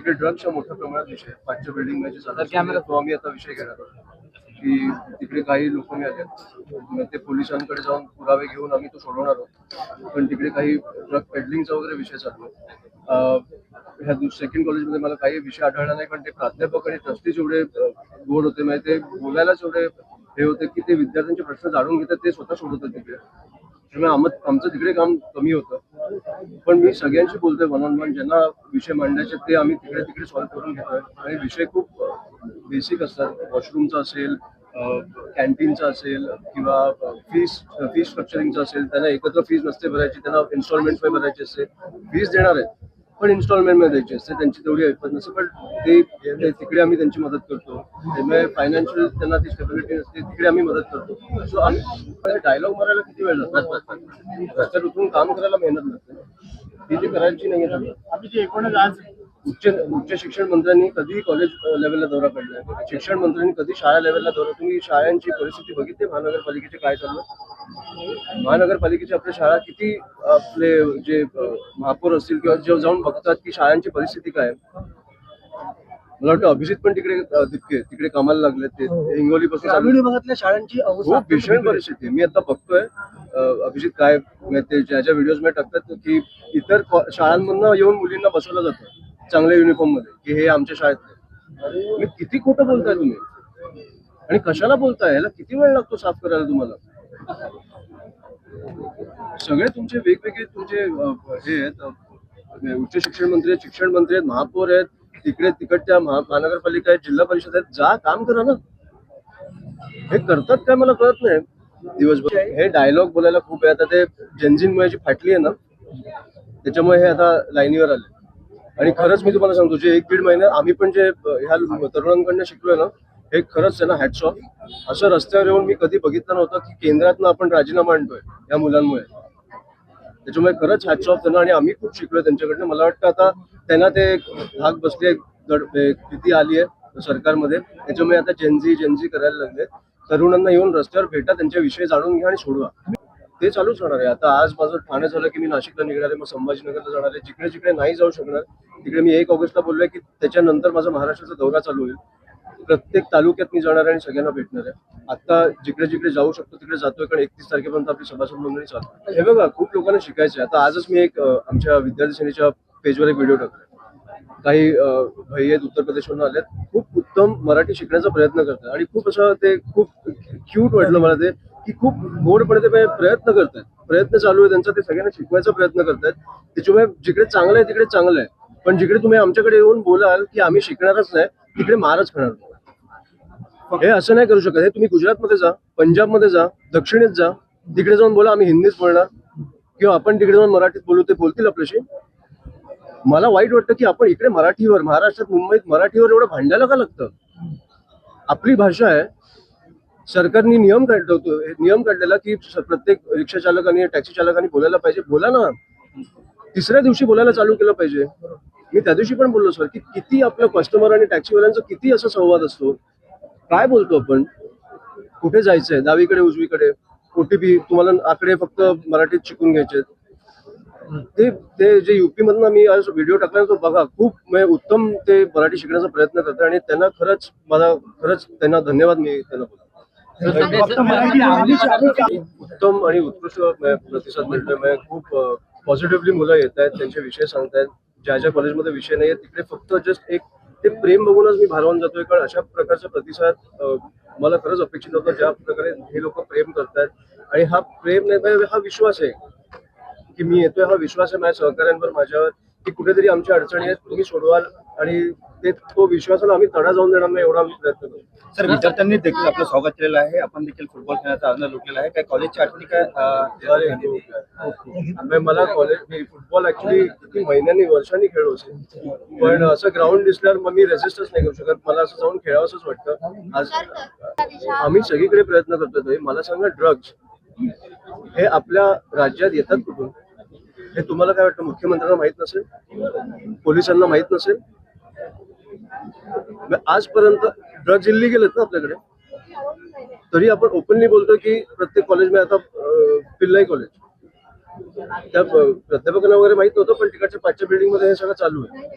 तिकडे ड्रग्सचा मोठ्या प्रमाणात विषय आहे. 5च्या बिल्डिंग मध्ये चालू तो आम्ही आता विषय घेणार आहोत की तिकडे काही लोक मिळाले ते पोलिसांकडे जाऊन पुरावे घेऊन आम्ही तो सोडवणार आहोत. पण तिकडे काही ड्रग पेडलिंगचा वगैरे विषय चालू आहे. ह्या सेकंड कॉलेजमध्ये मला काही विषय आढळला नाही, पण ते प्राध्यापक आणि ट्रस्टी जेवढे गोड होते म्हणजे ते बोलायलाच एवढे हे होते की ते विद्यार्थ्यांचे प्रश्न जाणून घेतात, ते स्वतः सोडवतात तिकडे. त्यामुळे आमचं तिकडे काम कमी होतं. पण मी सगळ्यांशी बोलतोय वन ऑन वन, ज्यांना विषय मांडायचे ते आम्ही तिकडे तिकडे सॉल्व्ह करून घेतोय. आणि विषय खूप बेसिक असतात. वॉशरूमचा असेल, कॅन्टीनचा असेल किंवा फीस स्ट्रक्चरिंगचा असेल. त्यांना एकत्र फीस नसते भरायची, त्यांना इन्स्टॉलमेंट मध्ये भरायची असते. फीस देणार आहेत पण इन्स्टॉलमेंट मध्ये द्यायची असते, त्यांची तेवढी ऐकत नसते. पण ते तिकडे आम्ही त्यांची मदत करतो. त्यामुळे फायनान्शियल त्यांना ती स्टेबिलिटी नसते, तिकडे आम्ही मदत करतो. सो आम्ही डायलॉग मारायला किती वेळ लागतात, रस्त्यात उतरून काम करायला मेहनत नसते, ती जी करायची नाही. आम्ही जे एकूणच आज उच्च शिक्षण मंत्र्यांनी कधी कॉलेज लेवलला दौरा काढलाय, शिक्षण मंत्र्यांनी कधी शाळा लेवलला दौरा. तुम्ही शाळांची परिस्थिती बघितली महानगरपालिकेचे काय चाललं. महानगरपालिकेची आपल्या शाळा किती, आपले जे महापौर असतील किंवा जे जाऊन बघतात की शाळांची परिस्थिती काय. मला वाटतं अभिजित पण तिकडे कामाला लागले. ते हिंगोली पासून ग्रामीण भागातल्या शाळांची खूप भीषण परिस्थिती. मी आता बघतोय अभिजित काय ते ज्या ज्या व्हिडिओज मध्ये टाकतात की इतर शाळांमधनं येऊन मुलींना बसवलं जातं चांगल्या युनिफॉर्म मध्ये की हे आमच्या शाळेत. मी किती खोटं बोलताय तुम्ही आणि कशाला बोलताय, याला किती वेळ लागतो साफ करायला तुम्हाला. सगळे तुमचे वेगवेगळे तुमचे हे आहेत. उच्च शिक्षण मंत्री आहेत, शिक्षण मंत्री आहेत, महापौर आहेत, तिकडे तिकडच्या महानगरपालिका आहेत, जिल्हा परिषद आहेत. जा काम करा ना. हे करतात काय मला कळत नाही. दिवसभर हे डायलॉग बोलायला खूप आहे. आता ते जेनझिनमुळे जी फाटली आहे ना, त्याच्यामुळे हे आता लाईनीवर आले. आणि खरंच मी तुम्हाला सांगतो, जे 1-1.5 महिने आम्ही पण जे ह्या तरुणांकडनं शिकलोय ना, हे खरंच आहे ना हॅट्स ऑफ. असं रस्त्यावर येऊन मी कधी बघितलं नव्हतं की केंद्रातनं आपण राजीनामा आणतोय या मुलांमुळे. त्याच्यामुळे खरंच हॅट्स ऑफ त्यांना. आणि आम्ही खूप शिकलोय त्यांच्याकडनं. मला वाटतं आता त्यांना ते धाक बसली, किती आली आहे सरकारमध्ये. त्याच्यामुळे आता जेनझी करायला लागले. तरुणांना येऊन रस्त्यावर भेटा, त्यांच्या विषय जाणून घ्या आणि सोडवा. ते चालूच राहणार आहे. आता आज माझं ठाणे झालं की मी नाशिकला निघणार आहे, मग संभाजीनगरला जाणार आहे. जिकडे जिकडे नाही जाऊ शकणार तिकडे मी 1 ऑगस्टला बोललोय की त्याच्यानंतर माझा महाराष्ट्राचा दौरा चालू होईल. प्रत्येक तालुक्यात मी जाणार आहे आणि सगळ्यांना भेटणार आहे. आता जिकडे जिकडे जाऊ शकतो तिकडे जातोय, कारण 31 तारखेपर्यंत आपली सभासद नोंदणी चालू आहे. हे बघा, खूप लोकांना शिकायचं आहे. आता आजच मी एक आमच्या विद्यार्थी सेनेच्या पेजवर एक व्हिडिओ टाकला. काही भैया उत्तर प्रदेशवरून आलेत, खूप उत्तम मराठी शिकण्याचा प्रयत्न करतात. आणि खूप असं ते खूप क्यूट वाटलं मला ते, की खूप गोडपणे ते प्रयत्न करतात. प्रयत्न चालू आहे त्यांचा, ते सगळ्यांना शिकवायचा प्रयत्न करतात. त्याच्यामुळे जिकडे चांगलं आहे तिकडे चांगलं आहे. पण जिकडे तुम्ही आमच्याकडे येऊन बोलाल की आम्ही शिकणारच नाही, तिकडे मारच खाणार. हे असं नाही करू शकत. हे तुम्ही गुजरातमध्ये जा, पंजाबमध्ये जा, दक्षिणेत जा, तिकडे जाऊन बोला आम्ही हिंदीच बोलणार, किंवा आपण तिकडे जाऊन मराठीत बोलू, ते बोलतील आपल्याशी. मला वाईट वाटतं की आपण इकडे मराठीवर, महाराष्ट्रात मुंबईत मराठीवर एवढं भांडायला का लागतं. आपली भाषा आहे. सरकारने नियम काढलेला की प्रत्येक रिक्षा चालकांनी, टॅक्सी चालकांनी बोलायला पाहिजे. बोला ना. तिसऱ्या दिवशी बोलायला चालू केलं पाहिजे. मी त्या दिवशी पण बोललो सर की किती आपलं कस्टमर आणि टॅक्सीवाल्यांचा किती असा संवाद असतो. काय बोलतो आपण, कुठे जायचंय, डावीकडे उजवीकडे, ओटीपी, तुम्हाला आकडे फक्त मराठीत शिकून घ्यायचे. ते जे युपी मधनं मी आज व्हिडिओ टाकला तो बघा, खूप उत्तम ते मराठी शिकण्याचा प्रयत्न करतात. आणि त्यांना खरंच त्यांना धन्यवाद मी त्यांना बोलतो. उत्तम आणि उत्कृष्ट प्रतिसाद मिळतोय. खूप पॉझिटिव्हली मुलं येत आहेत, त्यांचे विषय सांगतायत. ज्या ज्या कॉलेजमध्ये विषय नाही तिकडे फक्त जस्ट एक ते प्रेम बघूनच मी भारावून जातोय. कारण अशा प्रकारचा प्रतिसाद मला खरंच अपेक्षित होतं. ज्या प्रकारे हे लोक प्रेम करतात, आणि हा प्रेम नाही, हा विश्वास आहे की मी येतोय, हा विश्वास आहे माझ्या सहकाऱ्यांवर, माझ्यावर, की कुठेतरी आमच्या अडचणी आहेत तुम्ही सोडवाल. आणि तो विश्वासाला आम्ही तडा जाऊन देणार नाही एवढा आम्ही प्रयत्न करू. सर, विद्यार्थ्यांनी देखील आपलं स्वागत केलेलं आहे. आपण देखील फुटबॉल खेळण्याचा आनंद लुटलेला आहे. काय कॉलेजची आठवणी काय? मला मी फुटबॉल ऍक्च्युली किती महिन्यांनी, वर्षांनी खेळलो असेल, पण असं ग्राउंड दिसल्यावर मग मी रेजिस्टच नाही करू शकत. मला असं जाऊन खेळावंच वाटतं. आज आम्ही सगळीकडे प्रयत्न करतोय. मला सांगा, ड्रग्ज हे आपल्या राज्यात येतात कुठून? हे तुम्हाला काय वाटतं, मुख्यमंत्र्यांना माहित नसेल, पोलिसांना माहित नसेल? आजपर्यंत ड्रग्ज इल्लीगल आहेत ना आपल्याकडे, तरी आपण ओपनली बोलतो की प्रत्येक कॉलेजमध्ये आता पिल्लाई कॉलेज, त्या प्राध्यापकांना वगैरे माहित नव्हतं, पण तिकडच्या 5च्या बिल्डिंग मध्ये हे सगळं चालू आहे.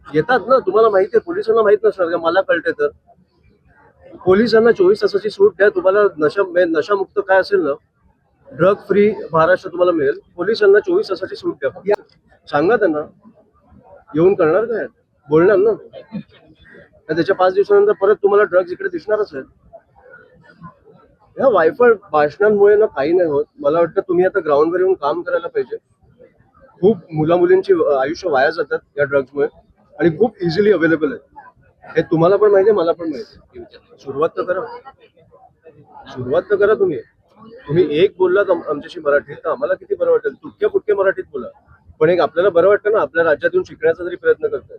येतात ना, तुम्हाला माहिती आहे, पोलिसांना माहित नसणार का? मला कळते तर पोलिसांना 24 तासाची सूट द्या. तुम्हाला नशामुक्त काय असेल ना, ड्रग फ्री महाराष्ट्र तुम्हाला मिळेल. पोलिसांना 24 तासाची सूट द्या. सांगा त्यांना, येऊन करणार काय? बोलणार ना. आणि त्याच्या 5 दिवसानंतर परत तुम्हाला ड्रग्ज इकडे दिसणारच आहे. या वायफळ भाषणांमुळे ना काही नाही होत. मला वाटतं तुम्ही आता ग्राउंडवर येऊन काम करायला पाहिजे. खूप मुलामुलींची आयुष्य वाया जातात या ड्रग्जमुळे आणि खूप इझिली अवेलेबल आहे. हे तुम्हाला पण माहिती आहे, मला पण माहिती आहे. सुरुवात तर करा तुम्ही. तुम्ही एक बोललात आमच्याशी मराठीत, तर आम्हाला किती बरं वाटेल. तुटक्या फुटके मराठीत बोला, पण एक आपल्याला बरं वाटतं ना, आपल्या राज्यात येऊन शिकण्याचा तरी प्रयत्न करताय.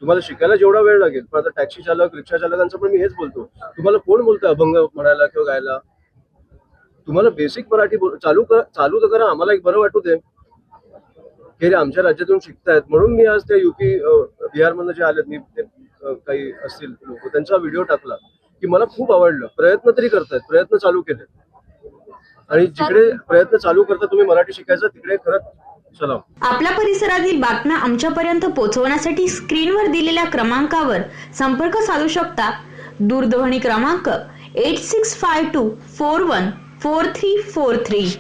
तुम्हाला शिकायला जेवढा वेळ लागेल, पण आता टॅक्सी चालक, रिक्षा चालकांचं पण मी हेच बोलतो. तुम्हाला कोण बोलतोय अभंग म्हणायला किंवा गायला? तुम्हाला बेसिक मराठी चालू तर करा. आम्हाला एक बरं वाटू दे की रे आमच्या राज्यातून शिकतायत. म्हणून मी आज त्या युपी बिहार मधनं जे आलेत, मी काही असतील लोक, त्यांचा व्हिडिओ टाकला की मला खूप आवडलं. प्रयत्न तरी करतायत, प्रयत्न चालू केले. आणि जिकडे प्रयत्न चालू करता तुम्ही मराठी शिकायचा, तिकडे खरंच सलाम. आपल्या परिसरातील बातम्या आमच्यापर्यंत पोहोचवण्यासाठी स्क्रीनवर दिलेल्या क्रमांकावर संपर्क साधू शकता. दूरध्वनी क्रमांक 8652414343.